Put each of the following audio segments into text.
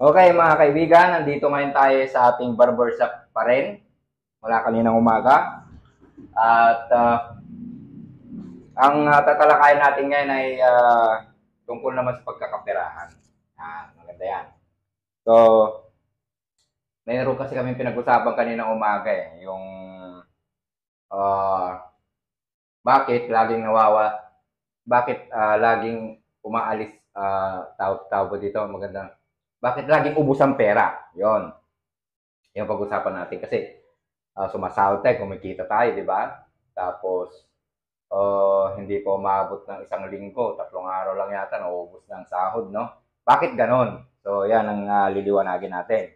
Okay, mga kaibigan, nandito ngayon tayo sa ating barbershop pa rin mula kaninang umaga. At ang tatalakayin natin ngayon ay tungkol naman sa pagkakaperahan. Maganda yan. So, mayroon kasi kami pinag-usapan kaninang umaga yung uh, bakit laging umaalis, tawag dito, maganda. Bakit laging ubos ang pera? Yon. Yung pag-usapan natin kasi sumasahod tayo, kumikita tayo, di ba? Tapos, hindi pa umabot ng isang linggo, 3 araw lang yata, naubos ng sahod, no? Bakit ganon? So, yan ang liliwanagin natin.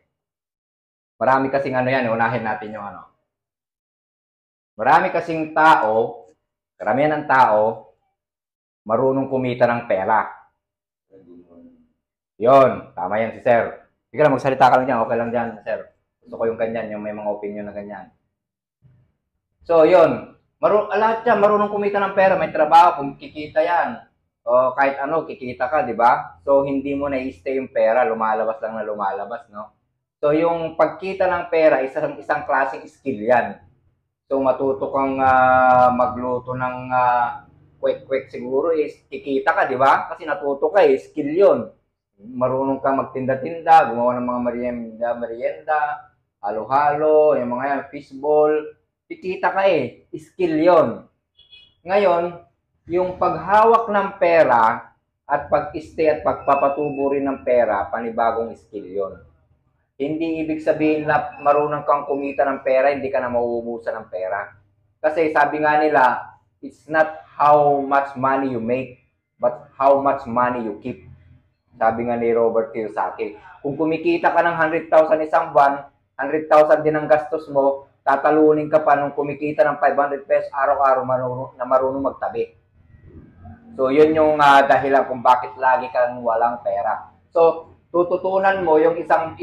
Marami kasing ano yan, unahin natin yung ano. Marami kasing tao, karamihan ng tao, marunong kumita ng pera. Yon, tama yan si Sir. Sige lang, magsalita ka lang dyan, okay lang dyan, Sir. Gusto ko yung ganyan, yung may mga opinion na ganyan. So, yun. Lahat yan, marunong kumita ng pera, may trabaho, kumikita yan. O kahit ano, kikita ka, di ba? So, hindi mo na-stay yung pera, lumalabas lang na lumalabas, no? So, yung pagkita ng pera, isang klaseng skill yan. So, matuto kang magluto ng quick siguro is kikita ka, di ba? Kasi natuto ka eh, skill yun. Marunong kang magtinda-tinda, gumawa ng mga merienda, halo-halo, yung mga yan, fishball, kikita ka eh, skill yon. Ngayon, yung paghawak ng pera at pag-stay at pagpapatubo rin ng pera, panibagong skill yon. Hindi ibig sabihin na marunong kang kumita ng pera, hindi ka na mauubusan ng pera. Kasi sabi nga nila, it's not how much money you make, but how much money you keep. Sabi nga ni Robert Kiyosaki, kung kumikita ka ng 100,000 isang buwan, 100,000 din ang gastos mo, tatalunin ka pa nung kumikita ng 500 pesos araw-araw na marunong magtabi. So, yun yung dahilan kung bakit lagi kang walang pera. So, tututunan mo yung isang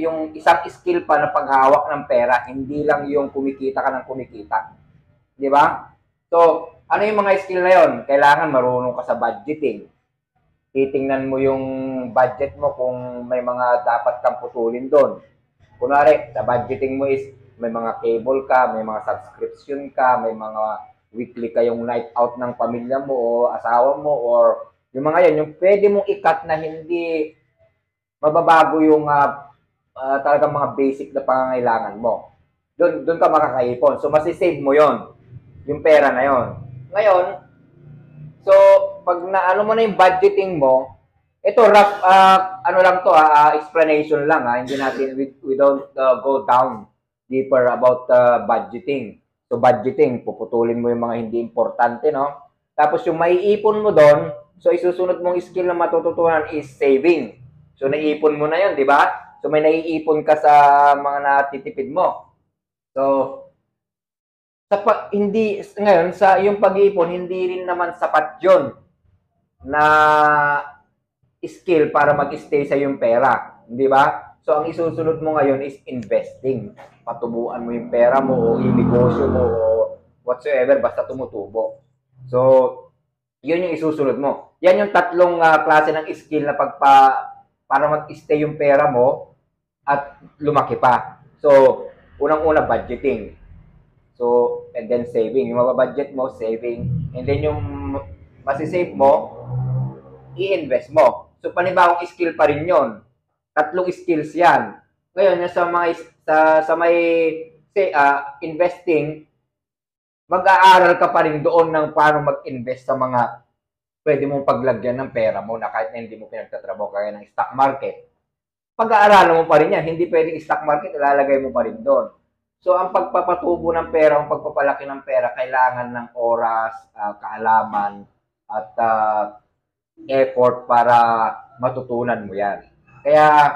skill pa na paghawak ng pera, hindi lang yung kumikita ka ng kumikita. Di ba? So, ano yung mga skill na yon? Kailangan marunong ka sa budgeting. Titingnan mo yung budget mo kung may mga dapat kang putulin doon. Kunwari, sa budgeting mo is may mga cable ka, may mga subscription ka, may mga weekly kayong night out ng pamilya mo o asawa mo or yung mga yan, yung pwede mong ikat na hindi mababago yung talagang mga basic na pangangailangan mo. Doon ka makakaipon. So, masisave mo yon yung pera na yon. Ngayon, so, pag naano mo na yung budgeting mo, ito rough, ano lang to, explanation lang, hindi natin, we don't go down deeper about budgeting. So, budgeting, puputulin mo yung mga hindi importante, no? Tapos, yung maiipon mo doon, so, isusunod mong skill na matututunan is saving. So, naiipon mo na yun, di ba? So, may naiipon ka sa mga natitipid mo. So, hindi, ngayon, sa yung pag-iipon, hindi rin naman sapat yun na skill para mag-stay sa yung pera. Di ba? So, ang isusunod mo ngayon is investing. Patubuan mo yung pera mo o i-negosyo mo o whatsoever, basta tumutubo. So, yun yung isusunod mo. Yan yung tatlong klase ng skill na para mag-stay yung pera mo at lumaki pa. So, unang-una, budgeting. So, and then saving. Yung mababudget mo, saving. And then yung masisave mo, i-invest mo. So, panibagong skill pa rin yun. Tatlong skills yan. Ngayon, sa may investing, mag-aaral ka pa rin doon ng paano mag-invest sa mga pwede mong paglagyan ng pera mo na kahit na hindi mo pinagtatrabaho kaya ng stock market. Pag-aaralan mo pa rin yan. Hindi pwedeng stock market, ilalagay mo pa rin doon. So, ang pagpapatubo ng pera, ang pagpapalaki ng pera, kailangan ng oras, kaalaman, at effort para matutunan mo yan. Kaya,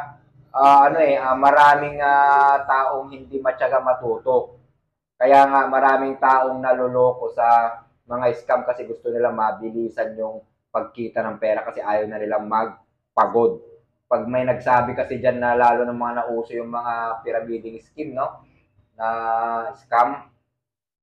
maraming taong hindi matyaga matuto. Kaya nga, maraming taong naluloko sa mga scam kasi gusto nila mabilisan yung pagkita ng pera kasi ayaw na nilang magpagod. Pag may nagsabi kasi dyan na lalo ng mga nauso yung mga pyramiding scheme, no? Na scam,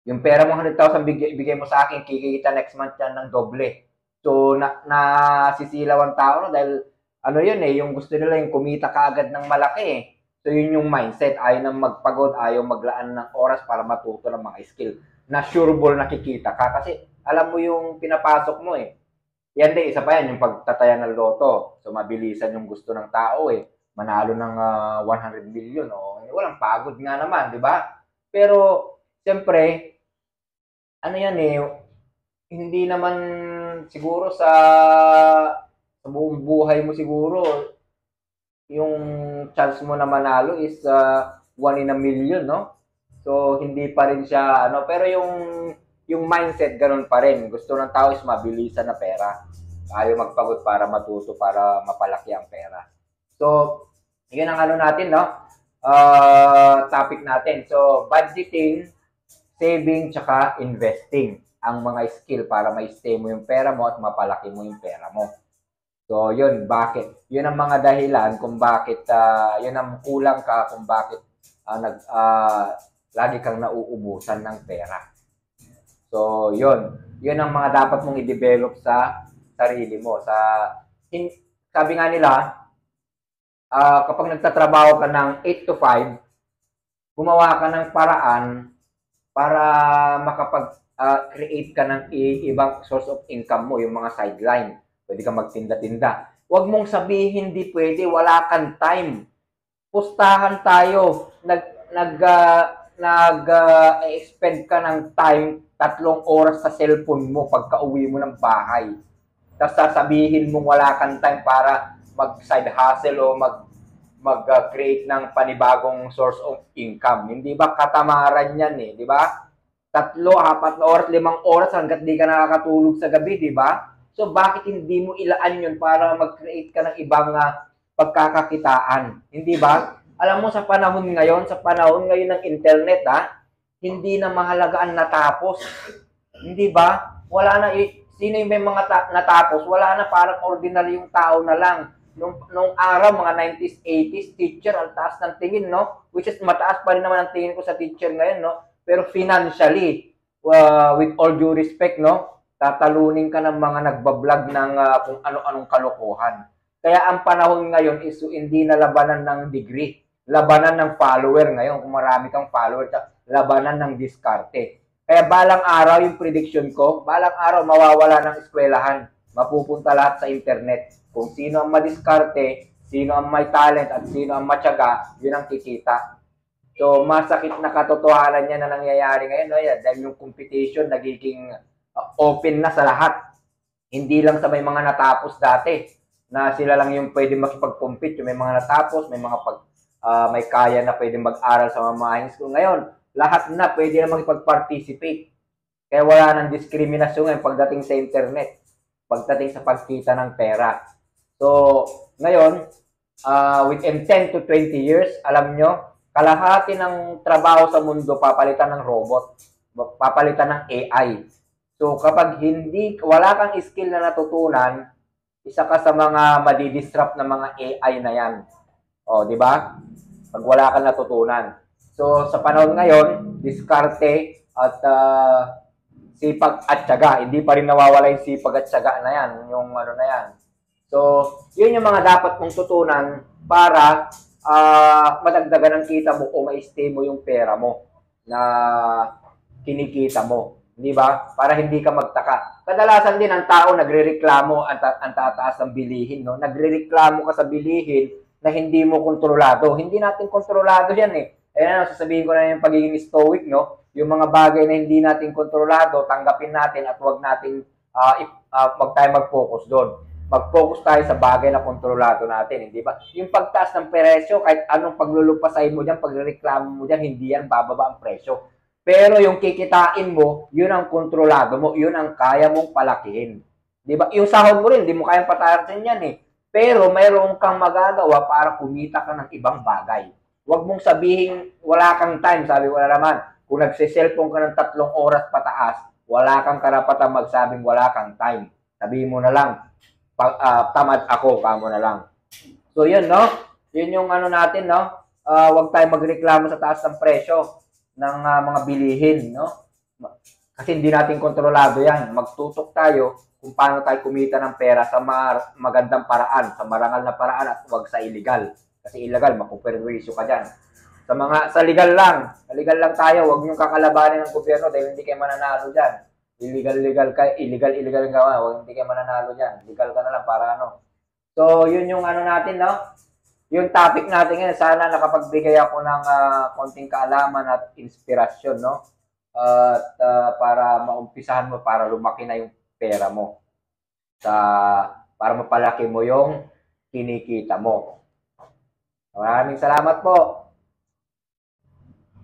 yung pera mo 100,000 bigay mo sa akin, kikita next month yan ng doble. So, nasisilaw ang tao no? Dahil ano yun eh, yung gusto nila yung kumita kaagad ng malaki eh. So yun yung mindset, ayaw nang magpagod, ayaw maglaan ng oras para matuto ng mga skill na sureable nakikita ka kasi alam mo yung pinapasok mo eh. Yan din, isa pa yan, yung pagtataya ng loto. So mabilisan yung gusto ng tao eh. Manalo ng 100 million. Oh. Walang pagod nga naman, di ba? Pero, siyempre, ano yan eh, hindi naman siguro sa buong buhay mo siguro, yung chance mo na manalo is 1 in a million, no? So, hindi pa rin siya, ano, pero yung mindset, ganun pa rin. Gusto ng tao is mabilisan na pera. Ayaw magpagod para matuto, para mapalaki ang pera. So, yun ang ano natin, no? Topic natin. So, budgeting, saving, tsaka investing ang mga skill para ma-stay mo yung pera mo at mapalaki mo yung pera mo. So, yun, bakit? Yun ang mga dahilan kung bakit, yun ang kulang ka kung bakit lagi kang nauubusan ng pera. So, yun. Yun ang mga dapat mong i-develop sa sarili mo. Sabi nga nila, kapag nagtatrabaho ka ng 8 to 5, gumawa ka ng paraan para makapag-create ka ng ibang source of income mo, yung mga sideline. Pwede ka magtinda-tinda. Huwag mong sabihin, hindi pwede, wala kang time. Pustahan tayo. Nag-expend ka ng time, 3 oras sa cellphone mo pagka uwi mo ng bahay. Tapos sasabihin mong wala kang time para mag-side hustle o mag-create ng panibagong source of income. Hindi ba katamaran yan eh, di ba? 3, 4 oras, 5 oras hanggat di ka nakakatulog sa gabi, di ba? So, bakit hindi mo ilaan yun para mag-create ka ng ibang pagkakakitaan? Hindi ba? Alam mo, sa panahon ngayon ng internet, hindi na mahalaga ang natapos. Hindi ba? Wala na, sino yung may mga natapos? Wala na, parang ordinary yung tao na lang. Nung araw, mga 90s, 80s, teacher, ang taas ng tingin, no? Which is, mataas pa rin naman ang tingin ko sa teacher ngayon, no? Pero financially, with all due respect, no? Tatalunin ka ng mga nagbablog ng kung ano-anong kalokohan. Kaya ang panahon ngayon is hindi na labanan ng degree, labanan ng follower ngayon. Kung marami kang follower, labanan ng diskarte. Kaya balang araw, yung prediction ko, balang araw mawawala ng eskwelahan. Mapupunta lahat sa internet. Kung sino ang madiskarte, sino ang may talent, at sino ang matyaga, yun ang kikita. So, masakit na katotohanan yan na nangyayari ngayon. No? Yan, dahil yung competition nagiging open na sa lahat. Hindi lang sa may mga natapos dati na sila lang yung pwede makipag-compete. Yung may mga natapos, may mga may kaya na pwede mag-aral sa mamahing school. Ngayon, lahat na pwede na makipag-participate. Kaya wala nang diskriminasyon ngayon pagdating sa internet, pagdating sa pagkita ng pera. So, ngayon, within 10 to 20 years, alam nyo, kalahati ng trabaho sa mundo papalitan ng robot, papalitan ng AI. So, kapag wala kang skill na natutunan, isa ka sa mga madidisrupt na mga AI na yan. O, di ba? Pag wala kang natutunan. So, sa panahon ngayon, diskarte at sipag at tiyaga. Hindi pa rin nawawala yung sipag at tiyaga na yan. Yung ano na yan. So, yun yung mga dapat mong tutunan para madagdagan ang kita mo o ma-stay mo yung pera mo na kinikita mo. Di ba? Para hindi ka magtaka. Kadalasan din ang tao nagrereklamo ang tataas ng bilihin. No? Nagrereklamo ka sa bilihin na hindi mo kontrolado. Hindi natin kontrolado yan eh. Ayan, sasabihin ko na yung pagiging stoic, no? Yung mga bagay na hindi natin kontrolado, tanggapin natin at huwag natin mag-focus doon. Mag-focus tayo sa bagay na kontrolado natin, hindi ba? Yung pagtaas ng presyo, kahit anong paglulupasahin mo dyan, pagreklamo mo dyan, hindi yan bababa ang presyo. Pero yung kikitain mo, yun ang kontrolado mo, yun ang kaya mong palakihin. Di ba? Yung sahod mo rin, di mo kayang patarasin yan eh. Pero mayroon kang magagawa para kumita ka ng ibang bagay. Huwag mong sabihin, wala kang time, sabi ko na naman. Kung nagsiselfone ka ng 3 oras pataas, wala kang karapatan magsabing wala kang time. Sabihin mo na lang, tamad ako, kamo na lang. So yun, no? Yun yung ano natin, no? Huwag tayo magreklamo sa taas ng presyo ng mga bilihin, no? Kasi hindi natin kontrolado yan. Magtutok tayo kung paano tayo kumita ng pera sa magandang paraan, sa marangal na paraan at huwag sa illegal. Kasi illegal, mapuperwisyo ka dyan. Sa legal lang tayo, huwag niyong kakalabanin ng gobyerno dahil hindi kayo mananalo dyan. Illegal gawa, huwag hindi kayo mananalo dyan. Legal ka na lang para ano. So, yun yung ano natin, no? Yung topic natin ngayon, sana nakapagbigay ako ng konting kaalaman at inspirasyon, no? At para maumpisahan mo, para lumaki na yung pera mo. Para mapalaki mo yung kinikita mo. Maraming salamat po.